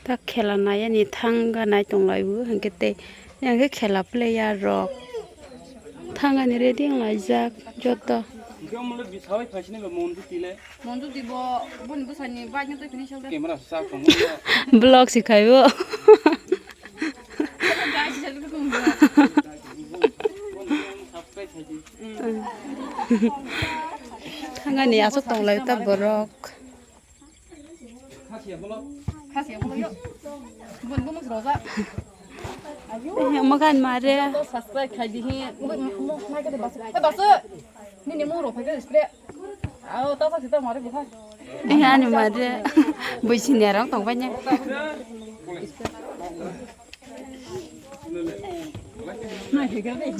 ta khela nai ani thanga nai tonglai bu hangkete yang ke khela player rok thanga ni ready nglai jak joto blog sikhaibo thanga ni aso tonglai ta borok makan mare ani mare buisin yarang tong banyak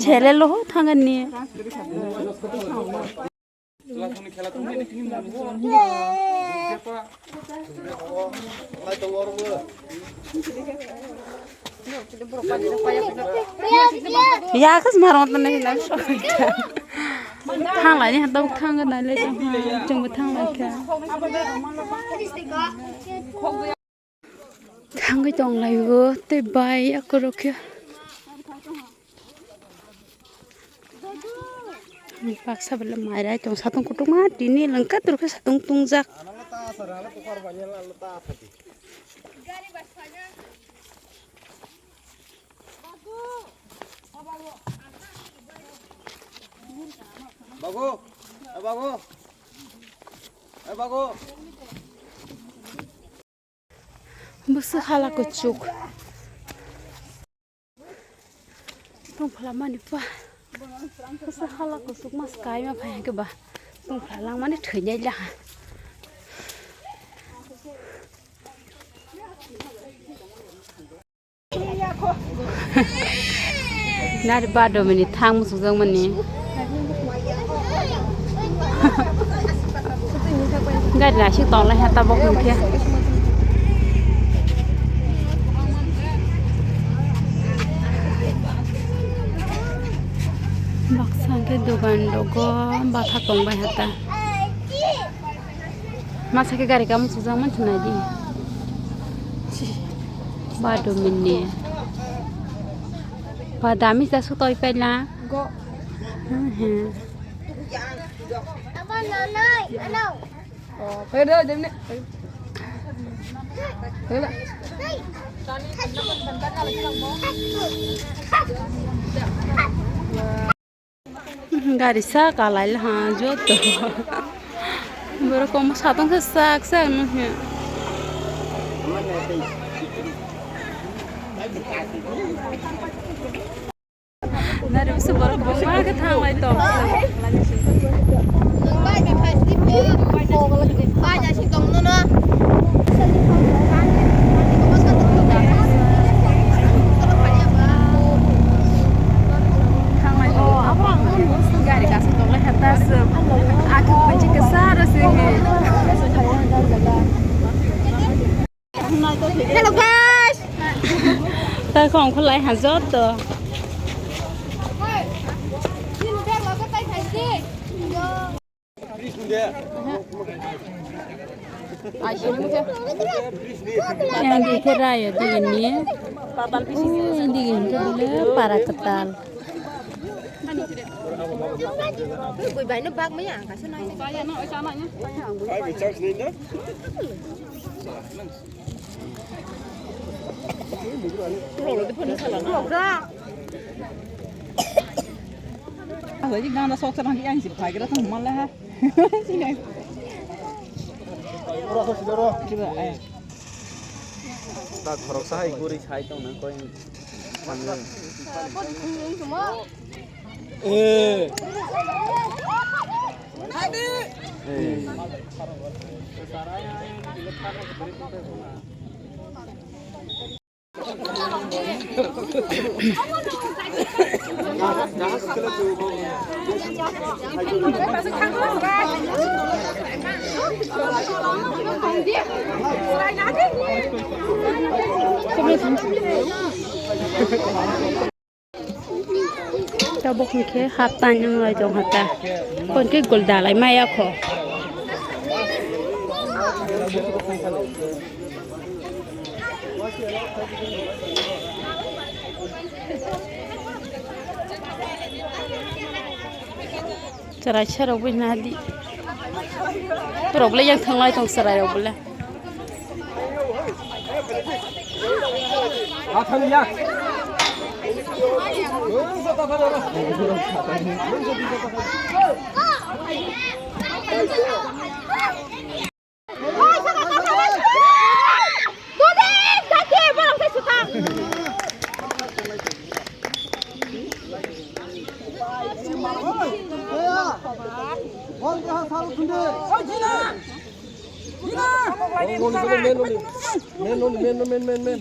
chele lo thangan ni ya kas marot na hilang thang lại đi đâu thang cái này lên chừng một thang lại kìa thang cái chồng này vừa tới bay à cô kia pak sebelum ada chong satung kutung mati ni lengkap terus satung tungjak bago besar halak kucuk tong pelaman ni pa besar halak kucuk mas kai ma phai ke ba tong pelang mana thoi nyai lah nari bado meni thang musu jang mani gari na shi tong la hata bok ni kia bak sang ke dugan dogo batha tong ba hata masa ke gari kamu su jang man thna di bado meni padami sa su toy pela go gari sa kalai lah jo to boro kom satong se sak sak no he nari se boro kom ma ke thang lai to ba ja si tong no gari ka sa tong lai hata se aku benci kesar sih hello guys ta không có lại hạt rốt rồi yang di Raio di ini di ini parakwtal Quỳ bảy nó bác mấy à cả sân này. Ai bị chắc lên đó. Rồi chị đang nó sốt sang cái anh chỉ phải cái đó thằng mắm ha. Chị này. Ta thorok sai guri sai tong na koi pangga Hadi. Tao bốc cái hạt tan nhưng lại trong hạt ta còn cái gol đá lại may ako Serai serai bui nadi. Berok boleh yang thanglai tong serai boleh. Men.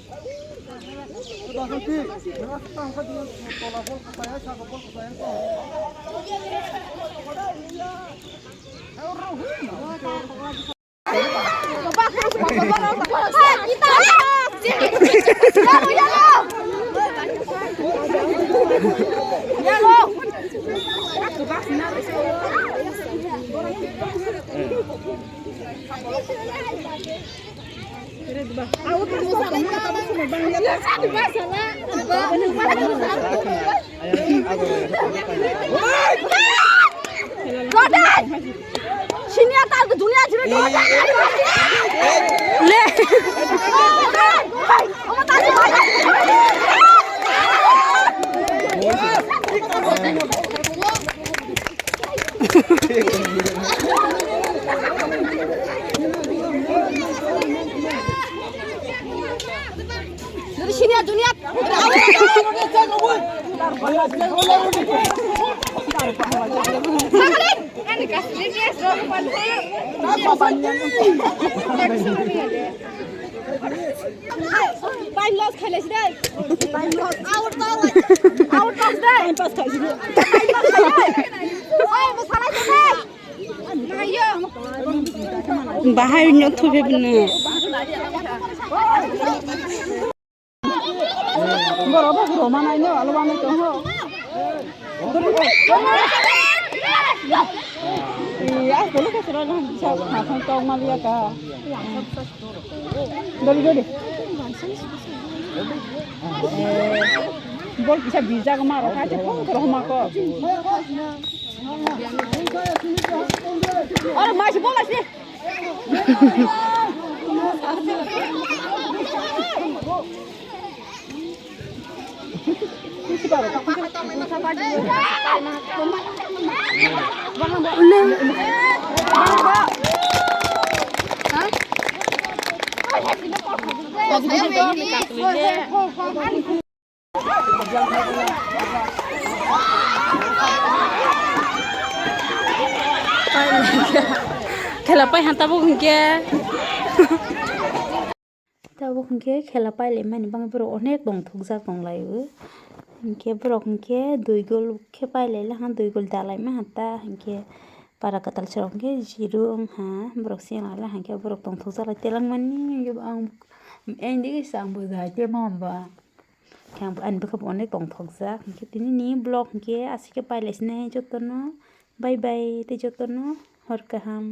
Sini atas ke dunia jadi Le. dari sini dunia Time loss खेले छि दे time loss out loss deh time pass खाइ छि time pass खाइ ओइ म साराइ दे नायो Bahaya nyotu bebne. Berapa rumah nanya kalau mana tuh? Iya, dulu kan sudah bisa makan tong malia kah? Dulu. Bol bisa kemana? Aja pun ke rumah kok. Orang masih bola sih. Khela pai han tabu hingke. Tabu hingke khela pai le mani bang bro onek dong thukjak dong laiu. Hingke brok hingke 2 gol khe pai le han 2 gol dalai ma hata hingke parakwtal serong ke jirung ha brok sing ala hingke brok dong thukjak lai telang mani yo ang endi sang bo da te mamba. Kang an bekap onek dong thukjak hingke tini ni blog hingke asike pai le sne jotono. Bye bye te jotono hor kaham.